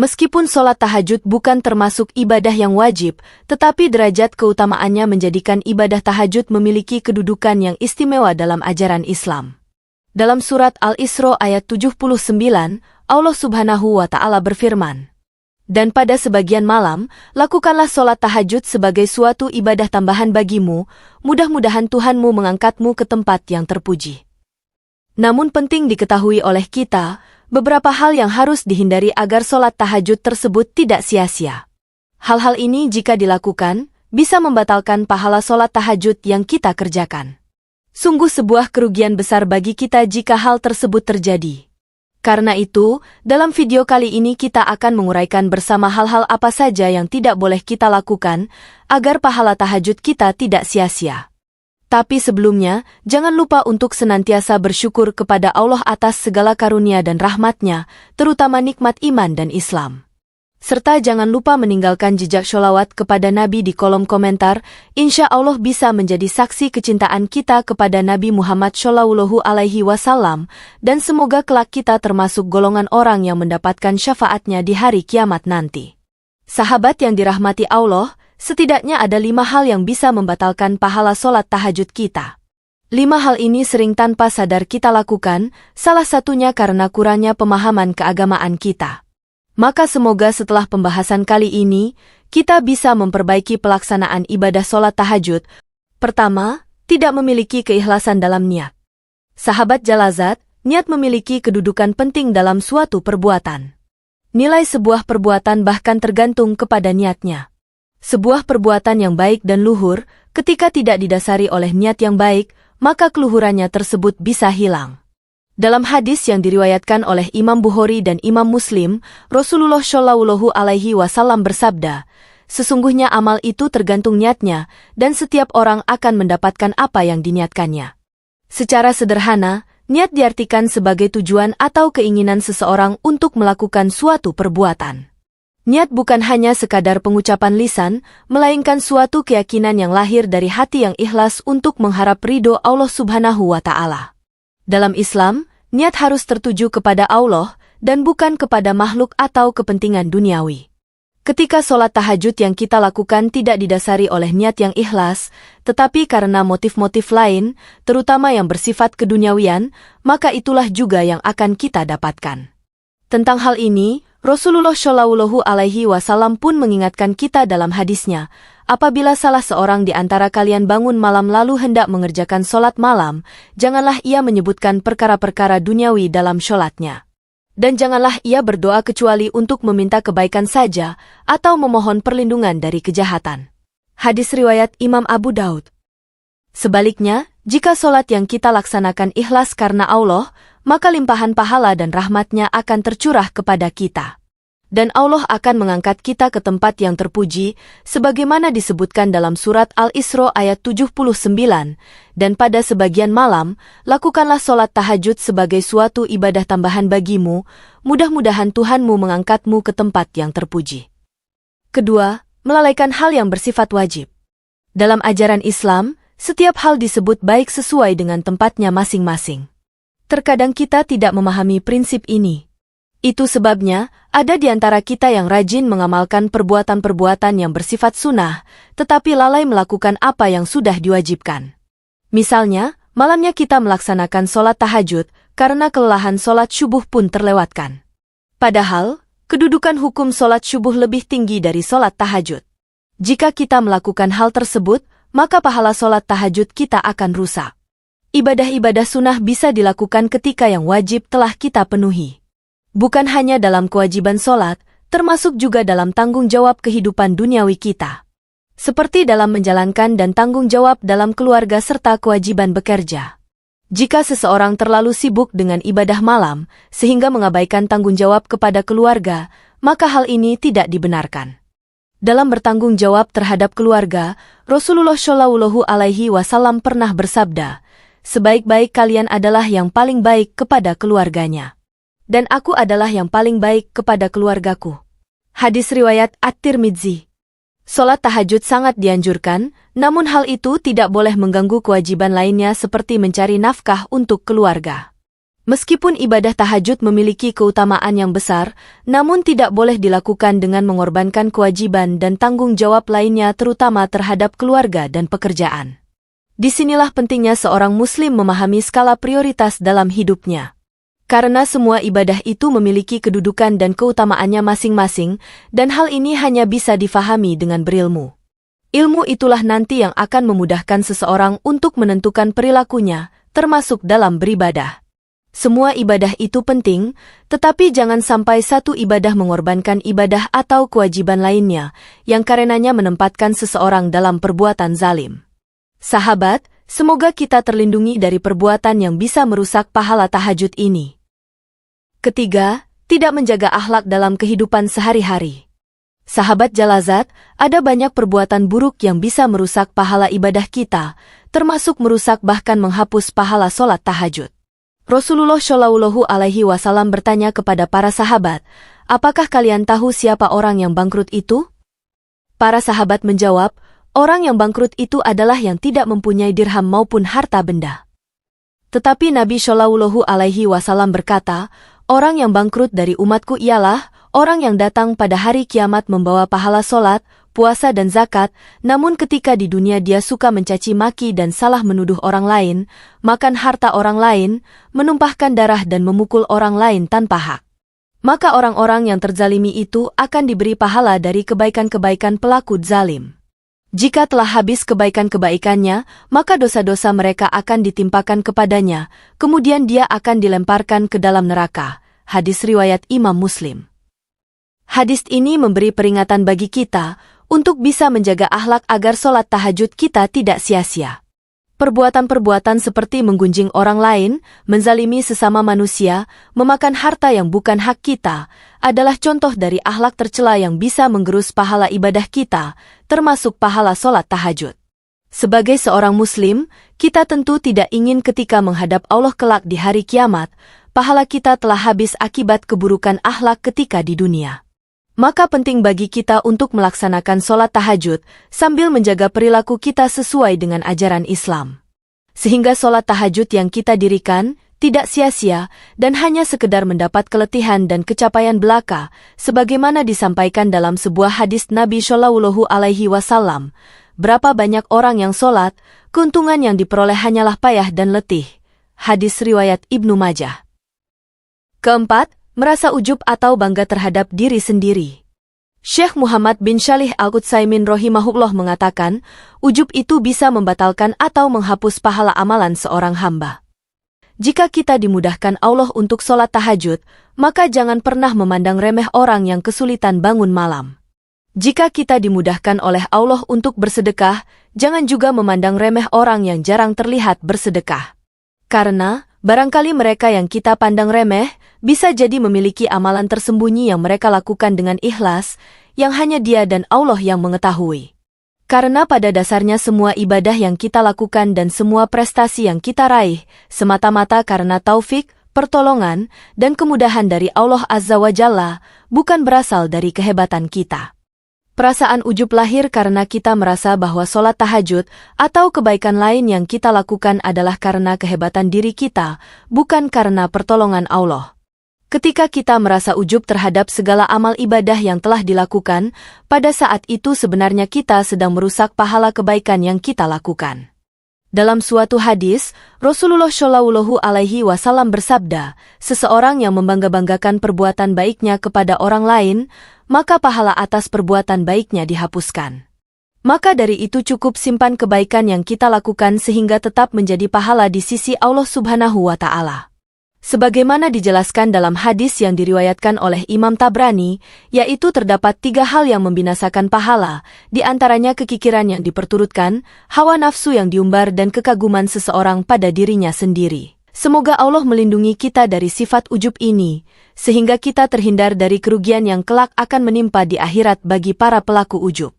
Meskipun sholat tahajud bukan termasuk ibadah yang wajib, tetapi derajat keutamaannya menjadikan ibadah tahajud memiliki kedudukan yang istimewa dalam ajaran Islam. Dalam surat Al-Isra ayat 79, Allah Subhanahu wa Ta'ala berfirman, "Dan pada sebagian malam, lakukanlah sholat tahajud sebagai suatu ibadah tambahan bagimu, mudah-mudahan Tuhanmu mengangkatmu ke tempat yang terpuji." Namun penting diketahui oleh kita, beberapa hal yang harus dihindari agar sholat tahajud tersebut tidak sia-sia. Hal-hal ini jika dilakukan, bisa membatalkan pahala sholat tahajud yang kita kerjakan. Sungguh sebuah kerugian besar bagi kita jika hal tersebut terjadi. Karena itu, dalam video kali ini kita akan menguraikan bersama hal-hal apa saja yang tidak boleh kita lakukan, agar pahala tahajud kita tidak sia-sia. Tapi sebelumnya, jangan lupa untuk senantiasa bersyukur kepada Allah atas segala karunia dan rahmat-Nya, terutama nikmat iman dan Islam. Serta jangan lupa meninggalkan jejak sholawat kepada Nabi di kolom komentar, insya Allah bisa menjadi saksi kecintaan kita kepada Nabi Muhammad Shallallahu Alaihi Wasallam, dan semoga kelak kita termasuk golongan orang yang mendapatkan syafaatnya di hari kiamat nanti. Sahabat yang dirahmati Allah, setidaknya ada 5 hal yang bisa membatalkan pahala sholat tahajud kita. 5 hal ini sering tanpa sadar kita lakukan, salah satunya karena kurangnya pemahaman keagamaan kita. Maka semoga setelah pembahasan kali ini, kita bisa memperbaiki pelaksanaan ibadah sholat tahajud. Pertama, tidak memiliki keikhlasan dalam niat. Sahabat Jalazat, niat memiliki kedudukan penting dalam suatu perbuatan. Nilai sebuah perbuatan bahkan tergantung kepada niatnya. Sebuah perbuatan yang baik dan luhur, ketika tidak didasari oleh niat yang baik, maka keluhurannya tersebut bisa hilang. Dalam hadis yang diriwayatkan oleh Imam Bukhari dan Imam Muslim, Rasulullah Shallallahu Alaihi Wasallam bersabda, "Sesungguhnya amal itu tergantung niatnya, dan setiap orang akan mendapatkan apa yang diniatkannya." Secara sederhana, niat diartikan sebagai tujuan atau keinginan seseorang untuk melakukan suatu perbuatan. Niat bukan hanya sekadar pengucapan lisan, melainkan suatu keyakinan yang lahir dari hati yang ikhlas untuk mengharap ridho Allah Subhanahu wa Ta'ala. Dalam Islam, niat harus tertuju kepada Allah dan bukan kepada makhluk atau kepentingan duniawi. Ketika sholat tahajud yang kita lakukan tidak didasari oleh niat yang ikhlas, tetapi karena motif-motif lain, terutama yang bersifat keduniawian, maka itulah juga yang akan kita dapatkan. Tentang hal ini, Rasulullah Shallallahu Alaihi Wasallam pun mengingatkan kita dalam hadisnya, apabila salah seorang di antara kalian bangun malam lalu hendak mengerjakan sholat malam, janganlah ia menyebutkan perkara-perkara duniawi dalam sholatnya. Dan janganlah ia berdoa kecuali untuk meminta kebaikan saja, atau memohon perlindungan dari kejahatan. Hadis riwayat Imam Abu Daud. Sebaliknya, jika sholat yang kita laksanakan ikhlas karena Allah, maka limpahan pahala dan rahmat-Nya akan tercurah kepada kita. Dan Allah akan mengangkat kita ke tempat yang terpuji, sebagaimana disebutkan dalam surat Al-Isra ayat 79, dan pada sebagian malam, lakukanlah sholat tahajud sebagai suatu ibadah tambahan bagimu, mudah-mudahan Tuhanmu mengangkatmu ke tempat yang terpuji. Kedua, melalaikan hal yang bersifat wajib. Dalam ajaran Islam, setiap hal disebut baik sesuai dengan tempatnya masing-masing. Terkadang kita tidak memahami prinsip ini. Itu sebabnya, ada di antara kita yang rajin mengamalkan perbuatan-perbuatan yang bersifat sunnah, tetapi lalai melakukan apa yang sudah diwajibkan. Misalnya, malamnya kita melaksanakan sholat tahajud, karena kelelahan sholat syubuh pun terlewatkan. Padahal, kedudukan hukum sholat syubuh lebih tinggi dari sholat tahajud. Jika kita melakukan hal tersebut, maka pahala sholat tahajud kita akan rusak. Ibadah-ibadah sunnah bisa dilakukan ketika yang wajib telah kita penuhi. Bukan hanya dalam kewajiban sholat, termasuk juga dalam tanggung jawab kehidupan duniawi kita. Seperti dalam menjalankan dan tanggung jawab dalam keluarga serta kewajiban bekerja. Jika seseorang terlalu sibuk dengan ibadah malam, sehingga mengabaikan tanggung jawab kepada keluarga, maka hal ini tidak dibenarkan. Dalam bertanggung jawab terhadap keluarga, Rasulullah Shallallahu Alaihi Wasallam pernah bersabda, "Sebaik-baik kalian adalah yang paling baik kepada keluarganya. Dan aku adalah yang paling baik kepada keluargaku." Hadis riwayat At-Tirmidzi. Sholat tahajud sangat dianjurkan, namun hal itu tidak boleh mengganggu kewajiban lainnya seperti mencari nafkah untuk keluarga. Meskipun ibadah tahajud memiliki keutamaan yang besar, namun tidak boleh dilakukan dengan mengorbankan kewajiban dan tanggung jawab lainnya terutama terhadap keluarga dan pekerjaan. Disinilah pentingnya seorang muslim memahami skala prioritas dalam hidupnya. Karena semua ibadah itu memiliki kedudukan dan keutamaannya masing-masing, dan hal ini hanya bisa difahami dengan berilmu. Ilmu itulah nanti yang akan memudahkan seseorang untuk menentukan perilakunya, termasuk dalam beribadah. Semua ibadah itu penting, tetapi jangan sampai satu ibadah mengorbankan ibadah atau kewajiban lainnya, yang karenanya menempatkan seseorang dalam perbuatan zalim. Sahabat, semoga kita terlindungi dari perbuatan yang bisa merusak pahala tahajud ini. Ketiga, tidak menjaga akhlak dalam kehidupan sehari-hari. Sahabat Jalazat, ada banyak perbuatan buruk yang bisa merusak pahala ibadah kita, termasuk merusak bahkan menghapus pahala sholat tahajud. Rasulullah Shallallahu Alaihi Wasallam bertanya kepada para sahabat, apakah kalian tahu siapa orang yang bangkrut itu? Para sahabat menjawab, orang yang bangkrut itu adalah yang tidak mempunyai dirham maupun harta benda. Tetapi Nabi Shallallahu Alaihi Wasallam berkata, orang yang bangkrut dari umatku ialah orang yang datang pada hari kiamat membawa pahala sholat, puasa dan zakat, namun ketika di dunia dia suka mencaci maki dan salah menuduh orang lain, makan harta orang lain, menumpahkan darah dan memukul orang lain tanpa hak. Maka orang-orang yang terzalimi itu akan diberi pahala dari kebaikan-kebaikan pelaku zalim. Jika telah habis kebaikan-kebaikannya, maka dosa-dosa mereka akan ditimpakan kepadanya, kemudian dia akan dilemparkan ke dalam neraka. Hadis riwayat Imam Muslim. Hadis ini memberi peringatan bagi kita untuk bisa menjaga akhlak agar sholat tahajud kita tidak sia-sia. Perbuatan-perbuatan seperti menggunjing orang lain, menzalimi sesama manusia, memakan harta yang bukan hak kita, adalah contoh dari akhlak tercela yang bisa menggerus pahala ibadah kita, termasuk pahala sholat tahajud. Sebagai seorang muslim, kita tentu tidak ingin ketika menghadap Allah kelak di hari kiamat, pahala kita telah habis akibat keburukan akhlak ketika di dunia. Maka penting bagi kita untuk melaksanakan sholat tahajud sambil menjaga perilaku kita sesuai dengan ajaran Islam. Sehingga sholat tahajud yang kita dirikan tidak sia-sia dan hanya sekedar mendapat keletihan dan kecapaian belaka, sebagaimana disampaikan dalam sebuah hadis Nabi Shallallahu Alaihi Wasallam. Berapa banyak orang yang sholat, keuntungan yang diperoleh hanyalah payah dan letih. Hadis riwayat Ibnu Majah. Keempat, merasa ujub atau bangga terhadap diri sendiri. Syekh Muhammad bin Shalih Al-Utsaimin rahimahullah mengatakan, ujub itu bisa membatalkan atau menghapus pahala amalan seorang hamba. Jika kita dimudahkan Allah untuk sholat tahajud, maka jangan pernah memandang remeh orang yang kesulitan bangun malam. Jika kita dimudahkan oleh Allah untuk bersedekah, jangan juga memandang remeh orang yang jarang terlihat bersedekah. Karena, barangkali mereka yang kita pandang remeh, bisa jadi memiliki amalan tersembunyi yang mereka lakukan dengan ikhlas, yang hanya Dia dan Allah yang mengetahui. Karena pada dasarnya semua ibadah yang kita lakukan dan semua prestasi yang kita raih, semata-mata karena taufik, pertolongan, dan kemudahan dari Allah Azza wa Jalla, bukan berasal dari kehebatan kita. Perasaan ujub lahir karena kita merasa bahwa sholat tahajud atau kebaikan lain yang kita lakukan adalah karena kehebatan diri kita, bukan karena pertolongan Allah. Ketika kita merasa ujub terhadap segala amal ibadah yang telah dilakukan, pada saat itu sebenarnya kita sedang merusak pahala kebaikan yang kita lakukan. Dalam suatu hadis, Rasulullah Shallallahu Alaihi Wasallam bersabda, seseorang yang membangga-banggakan perbuatan baiknya kepada orang lain, maka pahala atas perbuatan baiknya dihapuskan. Maka dari itu cukup simpan kebaikan yang kita lakukan sehingga tetap menjadi pahala di sisi Allah Subhanahu wa Ta'ala. Sebagaimana dijelaskan dalam hadis yang diriwayatkan oleh Imam Tabrani, yaitu terdapat 3 hal yang membinasakan pahala, di antaranya kekikiran yang diperturutkan, hawa nafsu yang diumbar dan kekaguman seseorang pada dirinya sendiri. Semoga Allah melindungi kita dari sifat ujub ini, sehingga kita terhindar dari kerugian yang kelak akan menimpa di akhirat bagi para pelaku ujub.